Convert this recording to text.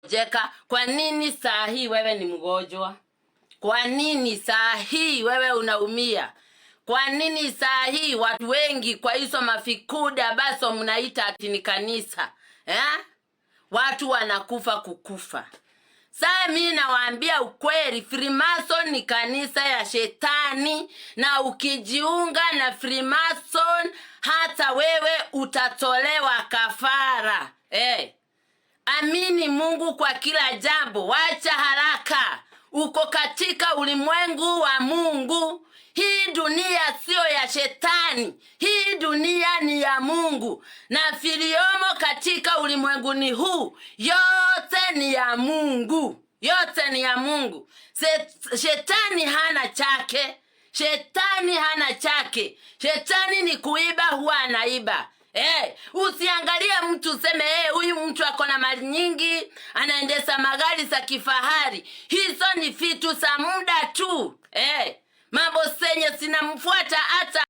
Jeka, kwa nini saa hii wewe ni mgonjwa? Kwa nini saa hii wewe unaumia? Kwa nini saa hii watu wengi kwa hizo mafikuda baso mnaita ati ni kanisa? Watu wanakufa kukufa. Saa mimi nawaambia ukweli, Freemason ni kanisa ya shetani, na ukijiunga na Freemason hata wewe utatolewa kafara. Amini Mungu kwa kila jambo, wacha haraka. Uko katika ulimwengu wa Mungu. Hii dunia sio ya shetani. Hii dunia ni ya Mungu. Na viliomo katika ulimwenguni huu, yote ni ya Mungu. Yote ni ya Mungu. Shetani hana chake. Shetani hana chake. Shetani ni kuiba, huwa anaiba. Usiangalie mtu useme huyu mtu ako na mali nyingi, anaendesha magari za kifahari. Hizo ni vitu za muda tu. Mambo senye sinamfuata hata